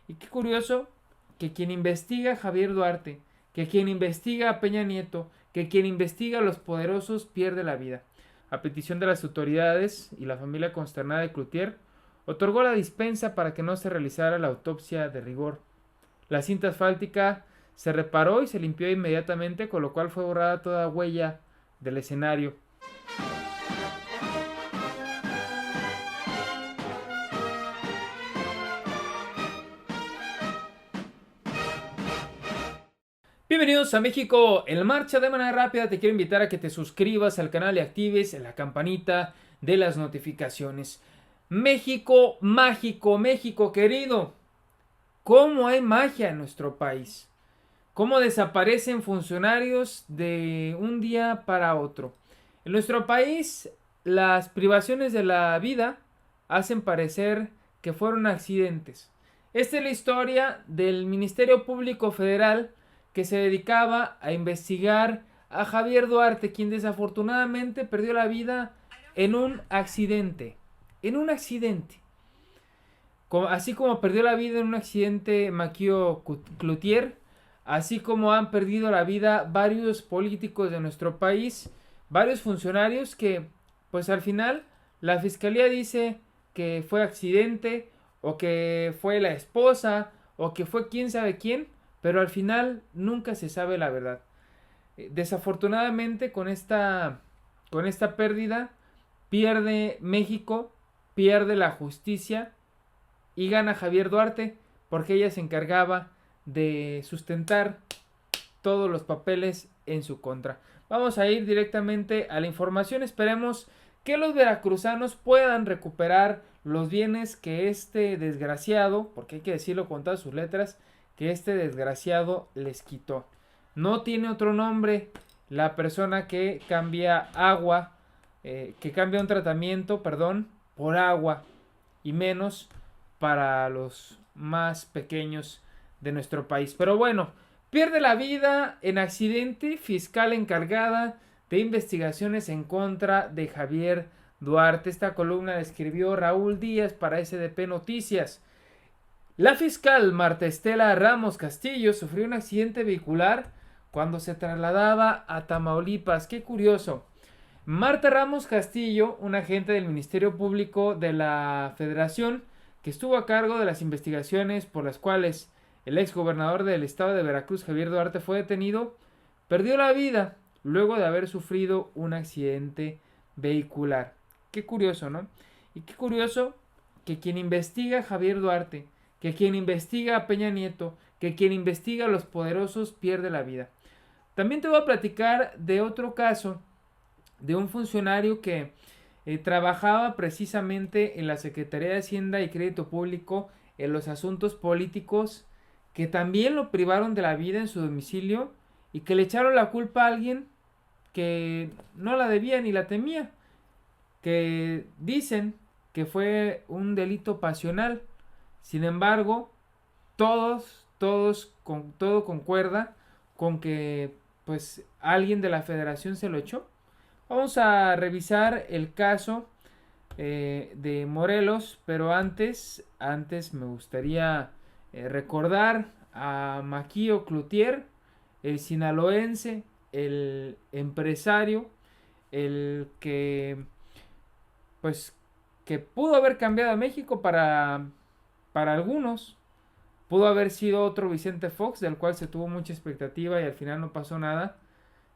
Y qué curioso que quien investiga a Javier Duarte, que quien investiga a Peña Nieto, que quien investiga a los poderosos pierde la vida. A petición de las autoridades y la familia consternada de Cloutier, otorgó la dispensa para que no se realizara la autopsia de rigor. La cinta asfáltica se reparó y se limpió inmediatamente, con lo cual fue borrada toda huella del escenario. Bienvenidos a México en marcha. De manera rápida te quiero invitar a que te suscribas al canal y actives la campanita de las notificaciones. México mágico, México querido. ¿Cómo hay magia en nuestro país? ¿Cómo desaparecen funcionarios de un día para otro? En nuestro país, las privaciones de la vida hacen parecer que fueron accidentes. Esta es la historia del Ministerio Público Federal que se dedicaba a investigar a Javier Duarte, quien desafortunadamente perdió la vida en un accidente. En un accidente. Así como perdió la vida en un accidente Maquio Cloutier, así como han perdido la vida varios políticos de nuestro país, varios funcionarios que, pues al final, la fiscalía dice que fue accidente, o que fue la esposa, o que fue quién sabe quién, pero al final nunca se sabe la verdad. Desafortunadamente con esta pérdida pierde México, pierde la justicia y gana Javier Duarte porque ella se encargaba de sustentar todos los papeles en su contra. Vamos a ir directamente a la información. Esperemos que los veracruzanos puedan recuperar los bienes que este desgraciado, porque hay que decirlo con todas sus letras, que este desgraciado les quitó. No tiene otro nombre la persona que cambia agua, que cambia un tratamiento, perdón, por agua, y menos para los más pequeños de nuestro país. Pero bueno, pierde la vida en accidente fiscal encargada de investigaciones en contra de Javier Duarte. Esta columna la escribió Raúl Díaz para SDP Noticias. La fiscal Marta Estela Ramos Castillo sufrió un accidente vehicular cuando se trasladaba a Tamaulipas. Qué curioso. Marta Ramos Castillo, un agente del Ministerio Público de la Federación, que estuvo a cargo de las investigaciones por las cuales el exgobernador del estado de Veracruz, Javier Duarte, fue detenido, perdió la vida luego de haber sufrido un accidente vehicular. Qué curioso, ¿no? Y qué curioso que quien investiga a Javier Duarte, que quien investiga a Peña Nieto, que quien investiga a los poderosos pierde la vida. También te voy a platicar de otro caso de un funcionario que trabajaba precisamente en la Secretaría de Hacienda y Crédito Público en los asuntos políticos, que también lo privaron de la vida en su domicilio y que le echaron la culpa a alguien que no la debía ni la temía, que dicen que fue un delito pasional. Sin embargo, todo concuerda con que pues alguien de la federación se lo echó. Vamos a revisar el caso de Morelos, pero antes me gustaría recordar a Maquio Cloutier, el sinaloense, el empresario, el que pues que pudo haber cambiado a México para algunos. Pudo haber sido otro Vicente Fox, del cual se tuvo mucha expectativa y al final no pasó nada.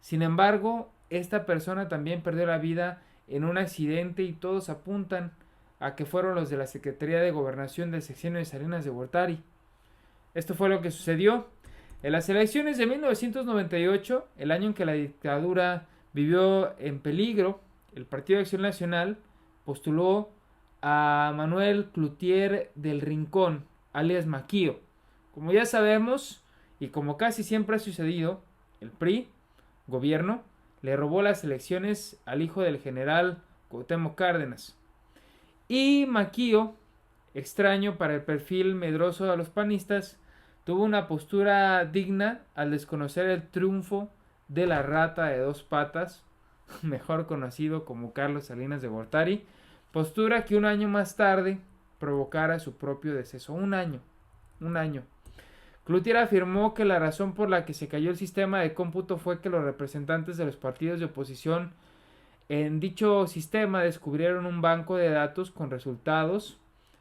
Sin embargo, esta persona también perdió la vida en un accidente y todos apuntan a que fueron los de la Secretaría de Gobernación del sexenio de Salinas de Gortari. Esto fue lo que sucedió. En las elecciones de 1998, el año en que la dictadura vivió en peligro, el Partido de Acción Nacional postuló a Manuel Cloutier del Rincón, alias Maquío. Como ya sabemos, y como casi siempre ha sucedido, el PRI, gobierno, le robó las elecciones al hijo del general Cuauhtémoc Cárdenas. Y Maquío, extraño para el perfil medroso de los panistas, tuvo una postura digna al desconocer el triunfo de la rata de dos patas, mejor conocido como Carlos Salinas de Gortari, postura que un año más tarde provocara su propio deceso. Un año. un año. Cloutier afirmó que la razón por la que se cayó el sistema de cómputo fue que los representantes de los partidos de oposición en dicho sistema descubrieron un banco de datos con resultados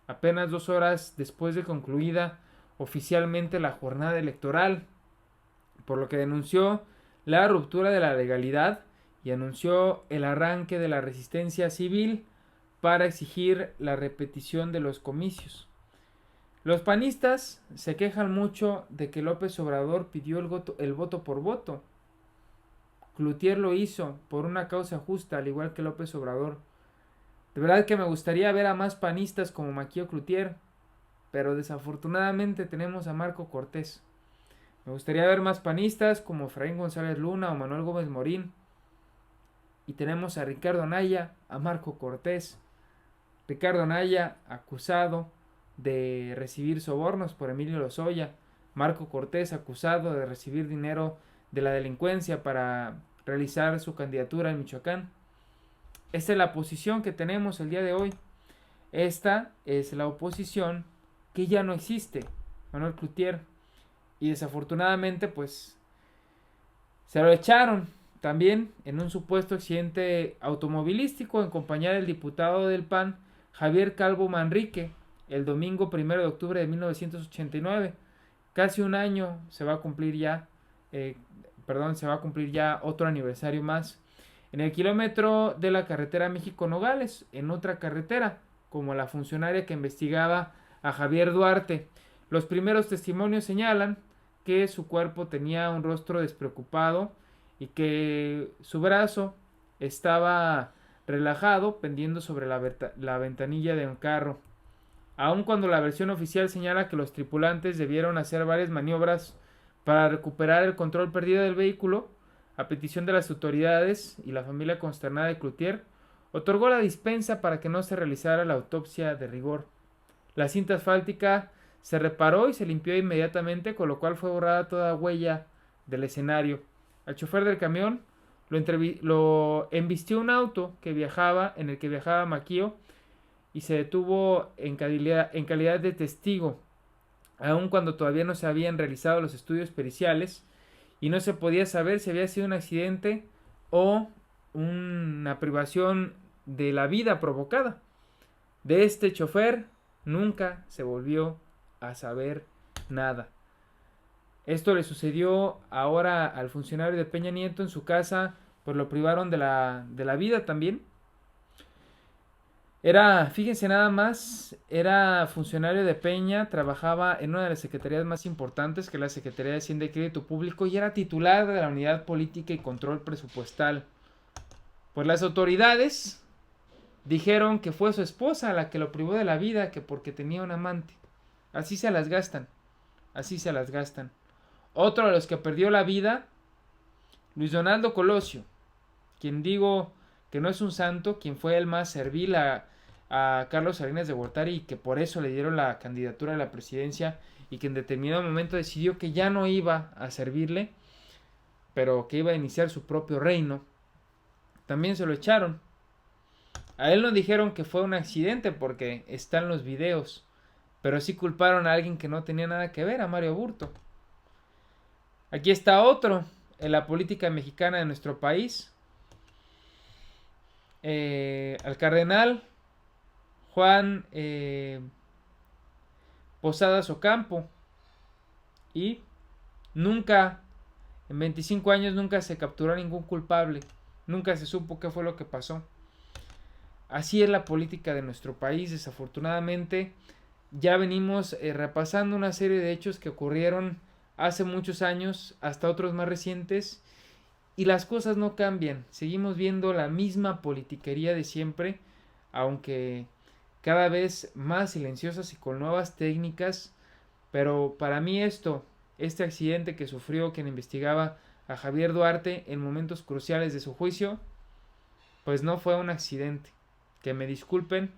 apenas 2 horas después de concluida oficialmente la jornada electoral, por lo que denunció la ruptura de la legalidad y anunció el arranque de la resistencia civil para exigir la repetición de los comicios. Los panistas se quejan mucho de que López Obrador pidió el voto por voto. Cloutier lo hizo por una causa justa, al igual que López Obrador. De verdad que me gustaría ver a más panistas como Maquio Cloutier, pero desafortunadamente tenemos a Marco Cortés. Me gustaría ver más panistas como Efraín González Luna o Manuel Gómez Morín. Y tenemos a Ricardo Anaya, a Marco Cortés. Ricardo Anaya, acusado de recibir sobornos por Emilio Lozoya. Marco Cortés, acusado de recibir dinero de la delincuencia para realizar su candidatura en Michoacán. Esta es la posición que tenemos el día de hoy. Esta es la oposición que ya no existe, Manuel Cloutier. Y desafortunadamente, pues, se lo echaron también en un supuesto accidente automovilístico en compañía del diputado del PAN, Javier Calvo Manrique, el domingo 1 de octubre de 1989. Casi un año se va a cumplir ya, se va a cumplir ya otro aniversario más. En el kilómetro de la carretera México-Nogales, en otra carretera, como la funcionaria que investigaba a Javier Duarte. Los primeros testimonios señalan que su cuerpo tenía un rostro despreocupado y que su brazo estaba relajado pendiendo sobre la ventanilla de un carro. Aun cuando la versión oficial señala que los tripulantes debieron hacer varias maniobras para recuperar el control perdido del vehículo, a petición de las autoridades y la familia consternada de Cloutier, otorgó la dispensa para que no se realizara la autopsia de rigor. La cinta asfáltica se reparó y se limpió inmediatamente, con lo cual fue borrada toda huella del escenario. Al chofer del camión lo embistió un auto en el que viajaba Maquio y se detuvo en calidad de testigo, aun cuando todavía no se habían realizado los estudios periciales y no se podía saber si había sido un accidente o una privación de la vida provocada. De este chofer nunca se volvió a saber nada. Esto le sucedió ahora al funcionario de Peña Nieto en su casa, pues lo privaron de la vida también. Fíjense nada más, era funcionario de Peña, trabajaba en una de las secretarías más importantes, que es la Secretaría de Hacienda y Crédito Público, y era titular de la Unidad Política y Control Presupuestal. Pues las autoridades dijeron que fue su esposa la que lo privó de la vida, que porque tenía un amante. Así se las gastan, así se las gastan. Otro de los que perdió la vida, Luis Donaldo Colosio, quien digo que no es un santo, quien fue el más servil a Carlos Salinas de Gortari y que por eso le dieron la candidatura a la presidencia y que en determinado momento decidió que ya no iba a servirle, pero que iba a iniciar su propio reino. También se lo echaron. A él no dijeron que fue un accidente porque están los videos, pero sí culparon a alguien que no tenía nada que ver, a Mario Aburto. Aquí está otro en la política mexicana de nuestro país. Al cardenal Juan Posadas Ocampo, y nunca, en 25 años nunca se capturó a ningún culpable, nunca se supo qué fue lo que pasó. Así es la política de nuestro país, desafortunadamente. Ya venimos repasando una serie de hechos que ocurrieron hace muchos años hasta otros más recientes, y las cosas no cambian. Seguimos viendo la misma politiquería de siempre, aunque cada vez más silenciosas y con nuevas técnicas. Pero para mí este accidente que sufrió quien investigaba a Javier Duarte en momentos cruciales de su juicio, pues no fue un accidente. Que me disculpen,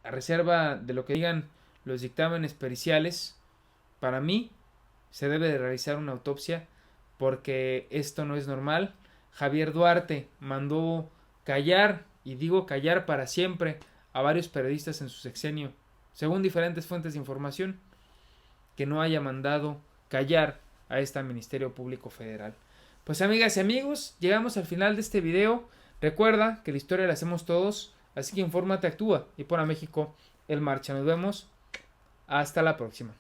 a reserva de lo que digan los dictámenes periciales, para mí se debe de realizar una autopsia, porque esto no es normal. Javier Duarte mandó callar, y digo callar para siempre, a varios periodistas en su sexenio, según diferentes fuentes de información. que no haya mandado callar a este Ministerio Público Federal. Pues amigas y amigos, llegamos al final de este video. Recuerda que la historia la hacemos todos, así que infórmate, actúa y pon a México en marcha. Nos vemos. Hasta la próxima.